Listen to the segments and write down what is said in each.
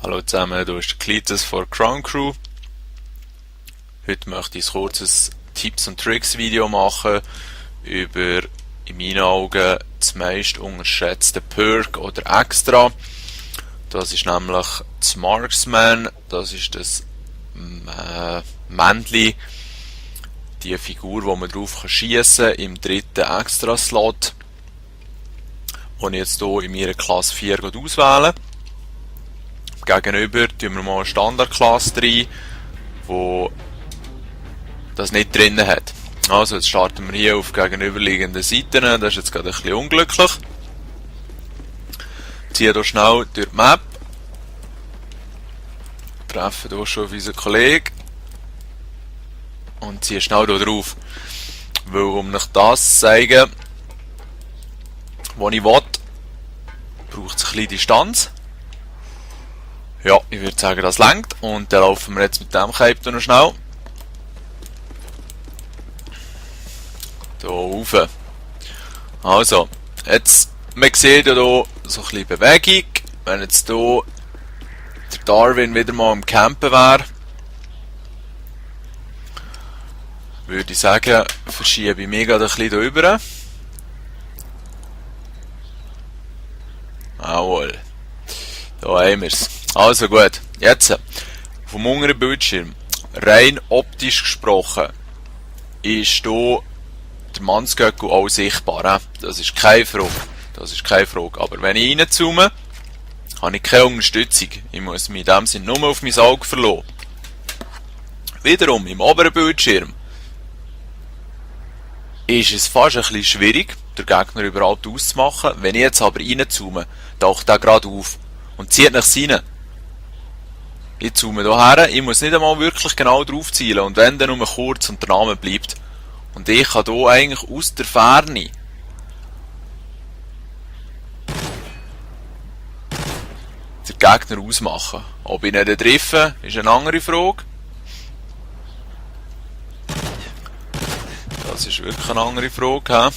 Hallo zusammen, hier ist der Cletus von Crown Crew. Heute möchte ich ein kurzes Tipps und Tricks Video machen über, in meinen Augen, das meist unterschätzte Perk oder Extra. Das ist nämlich das Marksman, das ist das Männchen, die Figur, wo man drauf schiessen kann, im dritten Extra-Slot, den ich jetzt hier in meiner Klasse 4 auswähle. Gegenüber tun wir mal eine Standardklasse rein, die das nicht drin hat. Also jetzt starten wir hier auf gegenüberliegenden Seiten, das ist jetzt gerade ein bisschen unglücklich. Ziehe hier schnell durch die Map, treffe hier schon auf unseren Kollegen und ziehe schnell hier drauf. Weil, um euch das zu zeigen, was ich will, braucht es ein bisschen Distanz. Ja, ich würde sagen, das reicht. Und dann laufen wir jetzt mit dem Cape noch schnell hier rauf. Also, jetzt, man sieht ja hier so ein bisschen Bewegung. Wenn jetzt hier der Darwin wieder mal am Campen wäre, würde ich sagen, verschiebe ich mich gerade ein bisschen hier rüber. Jawohl. Da haben wir es. Also gut, jetzt vom unteren Bildschirm, rein optisch gesprochen, ist hier der Mannsgöckel auch sichtbar. Das ist keine Frage. Das ist keine Frage. Aber wenn ich reinzoome, habe ich keine Unterstützung. Ich muss mich in dem Sinne nur auf mein Auge verlassen. Wiederum, im oberen Bildschirm ist es fast ein bisschen schwierig, den Gegner überhaupt auszumachen. Wenn ich jetzt aber reinzoome, taucht der gerade auf und zieht nach rein. Ich zoome hier her, ich muss nicht einmal wirklich genau drauf zielen und wenn dann nur kurz und der Name bleibt. Und ich kann hier eigentlich aus der Ferne den Gegner ausmachen. Ob ich ihn treffe, ist eine andere Frage. Das ist wirklich eine andere Frage. He?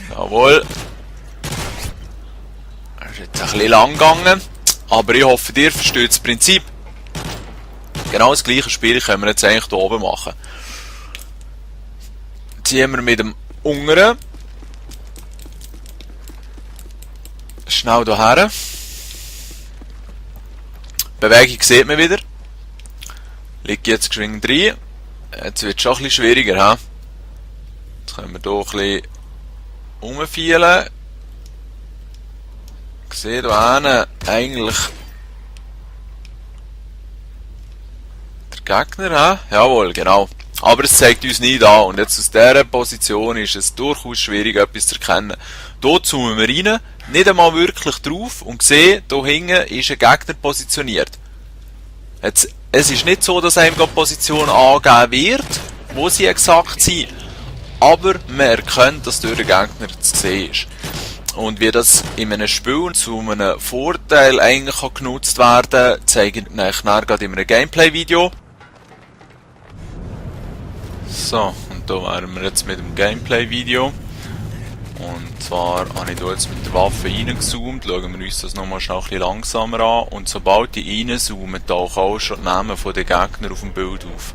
Jawohl. Das ist jetzt ein bisschen lang gegangen. Aber ich hoffe, ihr versteht das Prinzip. Genau das gleiche Spiel können wir jetzt eigentlich hier oben machen. Ziehen wir mit dem unteren schnell hierher. Bewegung sieht man wieder. Liegt jetzt geschwind rein. Jetzt wird es schon ein bisschen schwieriger. He? Jetzt können wir hier ein bisschen rumfielen. Ich sehe hier hinten eigentlich der Gegner. He? Jawohl, genau. Aber es zeigt uns nicht an. Und jetzt aus dieser Position ist es durchaus schwierig, etwas zu erkennen. Hier zoomen wir rein, nicht einmal wirklich drauf und sehen, hier hinten ist ein Gegner positioniert. Jetzt, es ist nicht so, dass einem die Position angegeben wird, wo sie exakt sind. Aber man erkennt, dass durch den Gegner zu sehen ist. Und wie das in einem Spiel zu einem Vorteil eigentlich genutzt werden kann, zeige ich euch gerade in einem Gameplay-Video. So, und da wären wir jetzt mit dem Gameplay-Video. Und zwar habe ich hier jetzt mit der Waffe reingezoomt. Schauen wir uns das nochmal schnell ein bisschen langsamer an. Und sobald ich reinzoome, tauchen auch schon die Namen der Gegner auf dem Bild auf.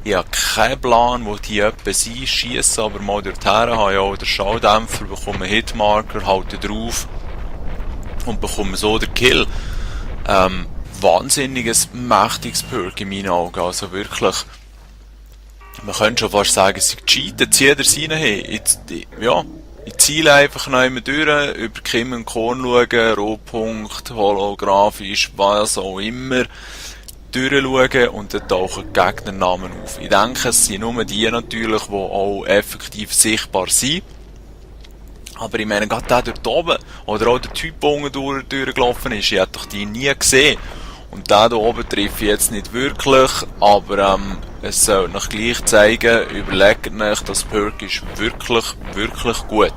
Ich habe keinen Plan, wo die etwa sind, schiesse aber mal dorthin, habe ja auch den Schalldämpfer, bekomme einen Hitmarker, halte drauf und bekomme so den Kill. Wahnsinniges, mächtiges Perk in meinen Augen, also wirklich, man könnte schon fast sagen, es ist gecheatet, zieht er seine hin. Ich ziele einfach noch immer durch, über Kim und Korn schauen, Rohpunkt, holographisch, was auch immer, durchschauen und dann tauchen die Gegnernamen auf. Ich denke, es sind nur die natürlich, die auch effektiv sichtbar sind. Aber ich meine, gerade der dort oben, oder auch der Typ, der unten durchgelaufen ist, ich hätte doch die nie gesehen. Und den hier oben treffe ich jetzt nicht wirklich, aber es soll euch gleich zeigen, überlegt euch, das Perk ist wirklich, wirklich gut.